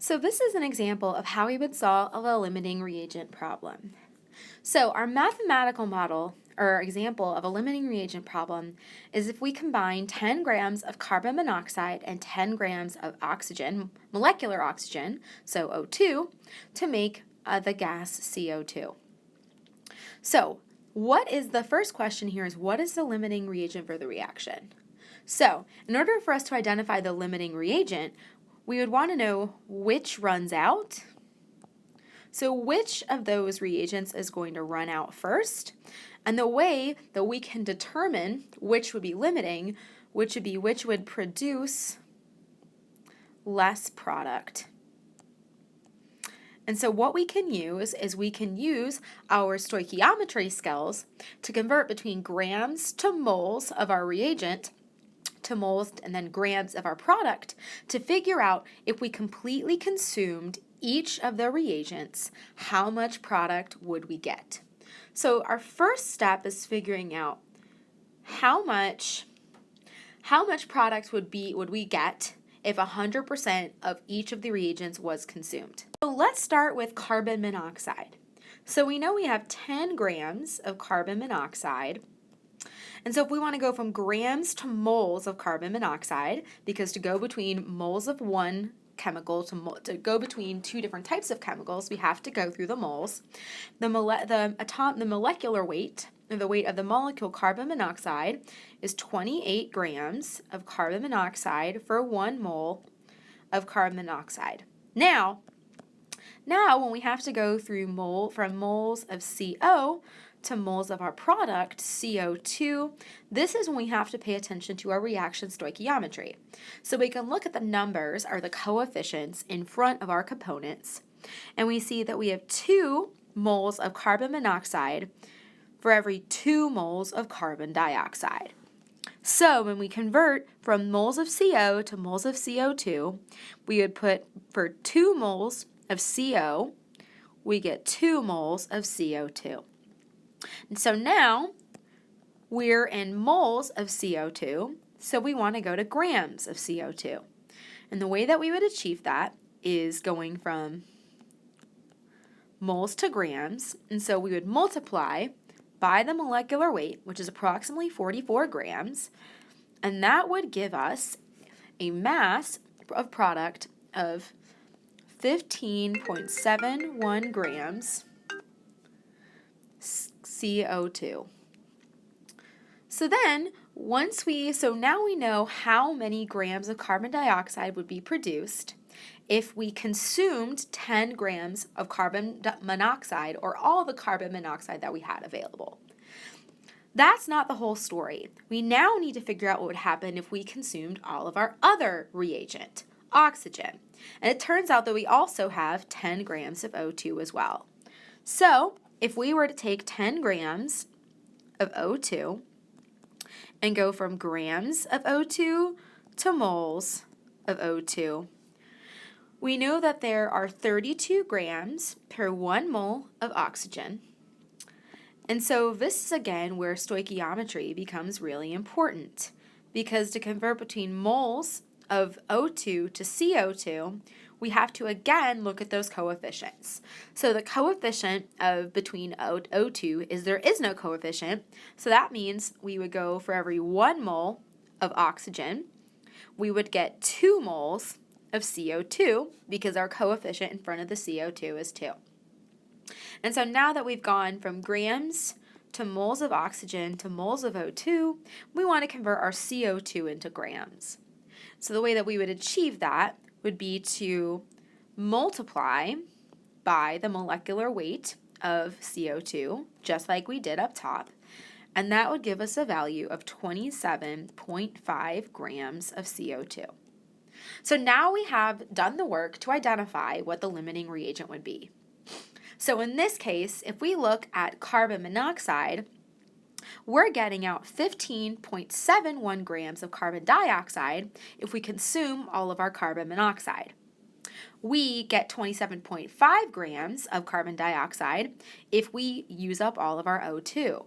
So this is an example of how we would solve a limiting reagent problem. So our mathematical model or example of a limiting reagent problem is if we combine 10 grams of carbon monoxide and 10 grams of oxygen, molecular oxygen, so O2, to make the gas CO2. So what is the first question here is what is the limiting reagent for the reaction? So in order for us to identify the limiting reagent, we would want to know which runs out. So which of those reagents is going to run out first? And the way that we can determine which would be limiting, which would produce less product. And so what we can use is we can use our stoichiometry skills to convert between grams to moles of our reagent to moles and then grams of our product to figure out if we completely consumed each of the reagents, how much product would we get? So our first step is figuring out how much product would we get if 100% of each of the reagents was consumed. So let's start with carbon monoxide. So we know we have 10 grams of carbon monoxide. And so if we want to go from grams to moles of carbon monoxide, because to go between moles of one chemical to go between two different types of chemicals, we have to go through the moles. The molecular weight, or the weight of the molecule carbon monoxide, is 28 grams of carbon monoxide for 1 mole of carbon monoxide. Now when we have to go through from moles of CO to moles of our product, CO2, this is when we have to pay attention to our reaction stoichiometry. So we can look at the numbers, or the coefficients, in front of our components, and we see that we have 2 moles of carbon monoxide for every 2 moles of carbon dioxide. So when we convert from moles of CO to moles of CO2, we would put for 2 moles of CO, we get 2 moles of CO2. And so now we're in moles of CO2, so we want to go to grams of CO2. And the way that we would achieve that is going from moles to grams, and so we would multiply by the molecular weight, which is approximately 44 grams, and that would give us a mass of product of 15.71 grams CO2. So now we know how many grams of carbon dioxide would be produced if we consumed 10 grams of carbon monoxide, or all the carbon monoxide that we had available. That's not the whole story. We now need to figure out what would happen if we consumed all of our other reagent, oxygen. And it turns out that we also have 10 grams of O2 as well. So if we were to take 10 grams of O2 and go from grams of O2 to moles of O2, we know that there are 32 grams per 1 mole of oxygen. And so this is again where stoichiometry becomes really important, because to convert between moles of O2 to CO2, we have to again look at those coefficients. So the coefficient of between O2 is there is no coefficient, so that means we would go for every 1 mole of oxygen, we would get 2 moles of CO2, because our coefficient in front of the CO2 is 2. And so now that we've gone from grams to moles of oxygen to moles of O2, we want to convert our CO2 into grams. So the way that we would achieve that would be to multiply by the molecular weight of CO2, just like we did up top, and that would give us a value of 27.5 grams of CO2. So now we have done the work to identify what the limiting reagent would be. So in this case, if we look at carbon monoxide, we're getting out 15.71 grams of carbon dioxide if we consume all of our carbon monoxide. We get 27.5 grams of carbon dioxide if we use up all of our O2.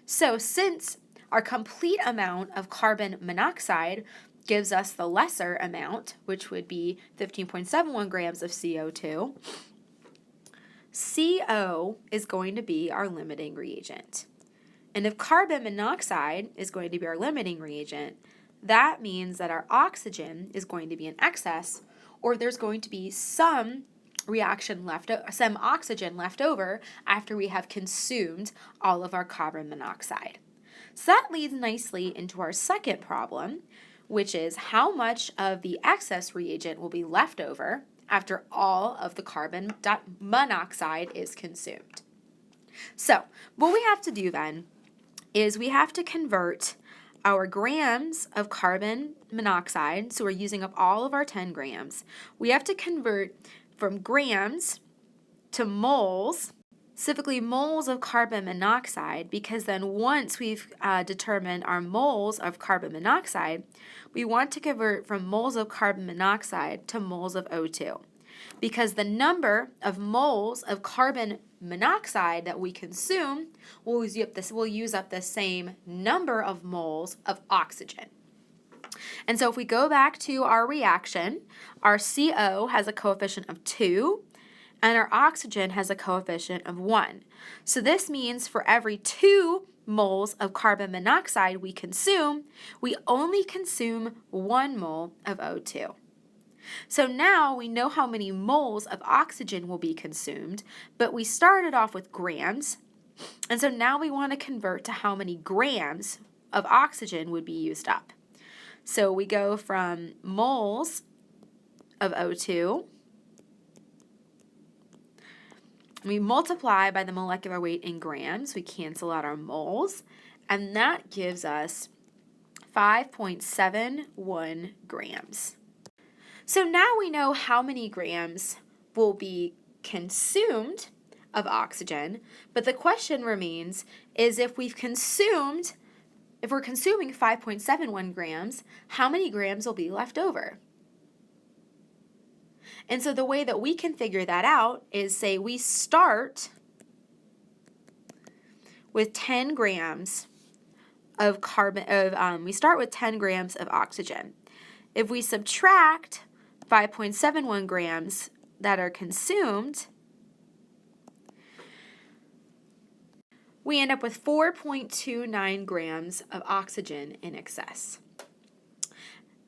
So since our complete amount of carbon monoxide gives us the lesser amount, which would be 15.71 grams of CO2. CO is going to be our limiting reagent. And if carbon monoxide is going to be our limiting reagent, that means that our oxygen is going to be in excess, or there's going to be some oxygen left over after we have consumed all of our carbon monoxide. So that leads nicely into our second problem, which is how much of the excess reagent will be left over after all of the carbon monoxide is consumed. So what we have to do then is we have to convert our grams of carbon monoxide, so we're using up all of our 10 grams. We have to convert from grams to moles, specifically moles of carbon monoxide, because then once we've determined our moles of carbon monoxide, we want to convert from moles of carbon monoxide to moles of O2. Because the number of moles of carbon monoxide that we consume will use up the same number of moles of oxygen. And so if we go back to our reaction, our CO has a coefficient of 2, and our oxygen has a coefficient of 1. So this means for every 2 moles of carbon monoxide we consume, we only consume 1 mole of O2. So now we know how many moles of oxygen will be consumed, but we started off with grams, and so now we want to convert to how many grams of oxygen would be used up. So we go from moles of O2, we multiply by the molecular weight in grams, we cancel out our moles, and that gives us 5.71 grams. So now we know how many grams will be consumed of oxygen, but the question remains is if we're consuming 5.71 grams, how many grams will be left over? And so the way that we can figure that out is say we start with 10 grams of oxygen. If we subtract 5.71 grams that are consumed, we end up with 4.29 grams of oxygen in excess.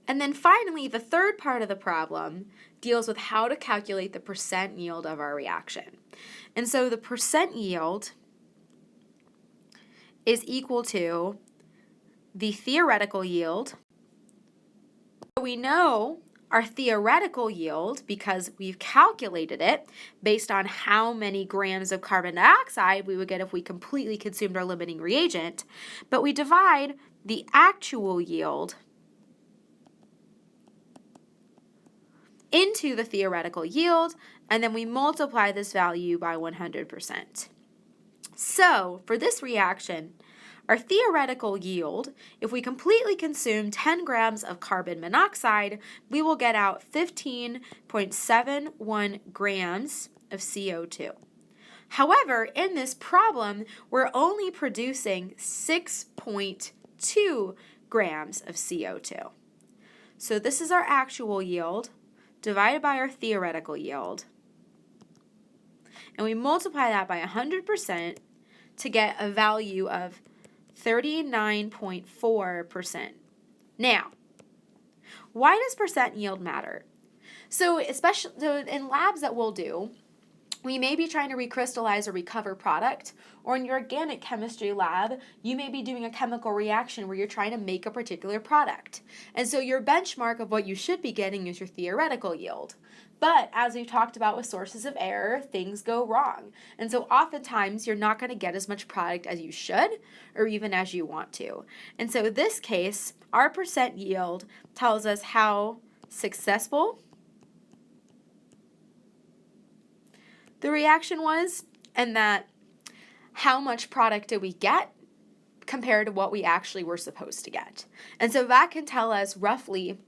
And then finally, the third part of the problem deals with how to calculate the percent yield of our reaction. And so the percent yield is equal to the theoretical yield. We know our theoretical yield because we've calculated it based on how many grams of carbon dioxide we would get if we completely consumed our limiting reagent, but we divide the actual yield into the theoretical yield, and then we multiply this value by 100%. So for this reaction, our theoretical yield, if we completely consume 10 grams of carbon monoxide, we will get out 15.71 grams of CO2. However, in this problem, we're only producing 6.2 grams of CO2. So this is our actual yield divided by our theoretical yield, and we multiply that by 100% to get a value of 39.4%. Now, why does percent yield matter? So in labs that we'll do, we may be trying to recrystallize or recover product, or in your organic chemistry lab, you may be doing a chemical reaction where you're trying to make a particular product. And so your benchmark of what you should be getting is your theoretical yield. But as we've talked about with sources of error, things go wrong. And so oftentimes you're not going to get as much product as you should or even as you want to. And so in this case, our percent yield tells us how successful the reaction was, and that how much product did we get compared to what we actually were supposed to get. And so that can tell us roughly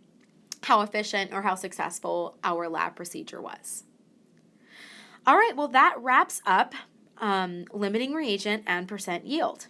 how efficient or how successful our lab procedure was. All right, well that wraps up limiting reagent and percent yield.